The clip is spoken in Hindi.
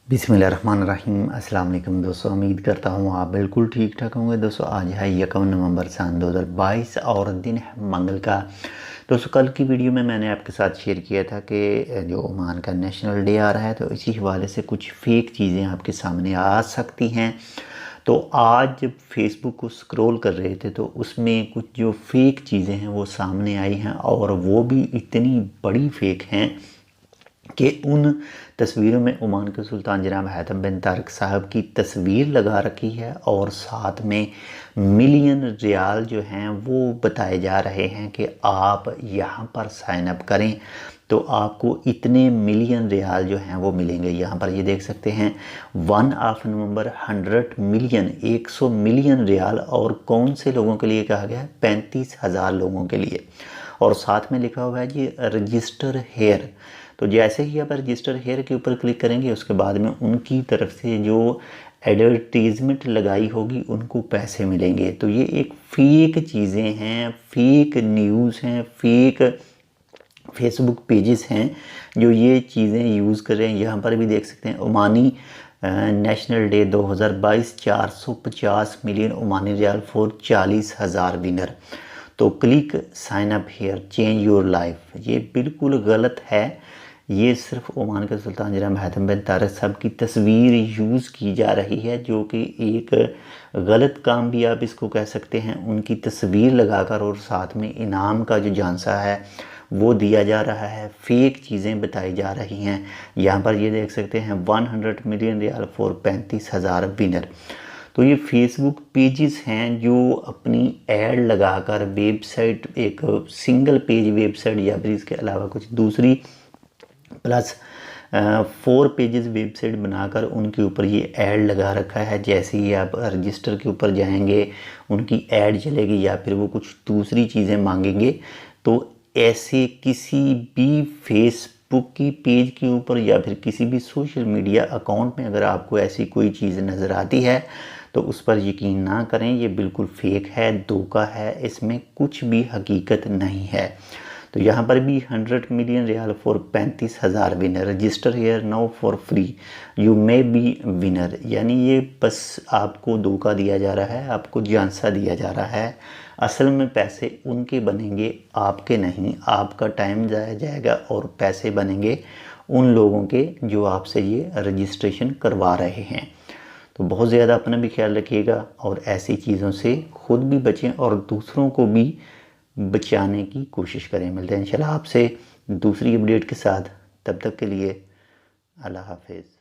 बिस्मिल्लाहिर्रहमानिर्रहीम। अस्सलाम वालेकुम दोस्तों, उम्मीद करता हूँ आप बिल्कुल ठीक ठाक होंगे। दोस्तों आज है 1 नवंबर सन 2022 और दिन है मंगल का। दोस्तों कल की वीडियो में मैंने आपके साथ शेयर किया था कि जो ओमान का नेशनल डे आ रहा है, तो इसी हवाले से कुछ फेक चीज़ें आपके सामने आ सकती हैं। तो आज जब फेसबुक को स्क्रॉल कर रहे थे तो उसमें कुछ जो फेक चीज़ें हैं वो सामने आई हैं, और वो भी इतनी बड़ी फेक हैं कि उन तस्वीरों में ओमान के सुल्तान जनाब हैतम बिन तारिक साहब की तस्वीर लगा रखी है, और साथ में मिलियन रियाल जो हैं वो बताए जा रहे हैं कि आप यहाँ पर साइन अप करें तो आपको इतने मिलियन रियाल जो हैं वो मिलेंगे। यहाँ पर ये देख सकते हैं 1 नवंबर 100 मिलियन 100 मिलियन रियाल, और कौन से लोगों के लिए कहा गया है? 35,000 लोगों के लिए। और साथ में लिखा हुआ है जी रजिस्टर हेयर। तो जैसे ही आप रजिस्टर हेयर के ऊपर क्लिक करेंगे उसके बाद में उनकी तरफ से जो एडवर्टीज़मेंट लगाई होगी उनको पैसे मिलेंगे। तो ये एक फेक चीज़ें हैं, फेक न्यूज़ हैं, फेक फेसबुक पेजेस हैं जो ये चीज़ें यूज़ कर रहे हैं। यहाँ पर भी देख सकते हैं ओमानी नेशनल डे 2022 450 मिलियन ओमानी रियाल फॉर 40,000 विनर। तो click sign up here change your life. ये बिल्कुल गलत है। ये सिर्फ ओमान के सुल्तान जनाब हैतम बिन तारिक साहब की तस्वीर यूज़ की जा रही है, जो कि एक गलत काम भी आप इसको कह सकते हैं। उनकी तस्वीर लगाकर और साथ में इनाम का जो झांसा है वो दिया जा रहा है, फेक चीज़ें बताई जा रही हैं। यहाँ पर ये देख सकते हैं 100 मिलियन रियाल फॉर 35,000 विनर। तो ये फेसबुक पेजेस हैं जो अपनी ऐड लगाकर वेबसाइट, एक सिंगल पेज वेबसाइट या फिर इसके अलावा कुछ दूसरी प्लस 4 पेजेस वेबसाइट बनाकर उनके ऊपर ये ऐड लगा रखा है। जैसे ही आप रजिस्टर के ऊपर जाएंगे उनकी ऐड चलेगी या फिर वो कुछ दूसरी चीज़ें मांगेंगे। तो ऐसे किसी भी फेसबुक की पेज के ऊपर या फिर किसी भी सोशल मीडिया अकाउंट में अगर आपको ऐसी कोई चीज़ नज़र आती है तो उस पर यकीन ना करें। ये बिल्कुल फेक है, धोखा है, इसमें कुछ भी हकीकत नहीं है। तो यहाँ पर भी 100 million riyal for 35,000 winner, register here now for free, you may be winner. यानी ये बस आपको धोखा दिया जा रहा है, आपको झांसा दिया जा रहा है। असल में पैसे उनके बनेंगे, आपके नहीं। आपका टाइम जाया जाएगा और पैसे बनेंगे उन लोगों के जो आपसे ये रजिस्ट्रेशन करवा रहे हैं। तो बहुत ज़्यादा अपना भी ख्याल रखिएगा और ऐसी चीज़ों से खुद भी बचें और दूसरों को भी बचाने की कोशिश करें। मिलते हैं इंशाल्लाह आपसे दूसरी अपडेट के साथ। तब तक के लिए अल्लाह हाफिज़।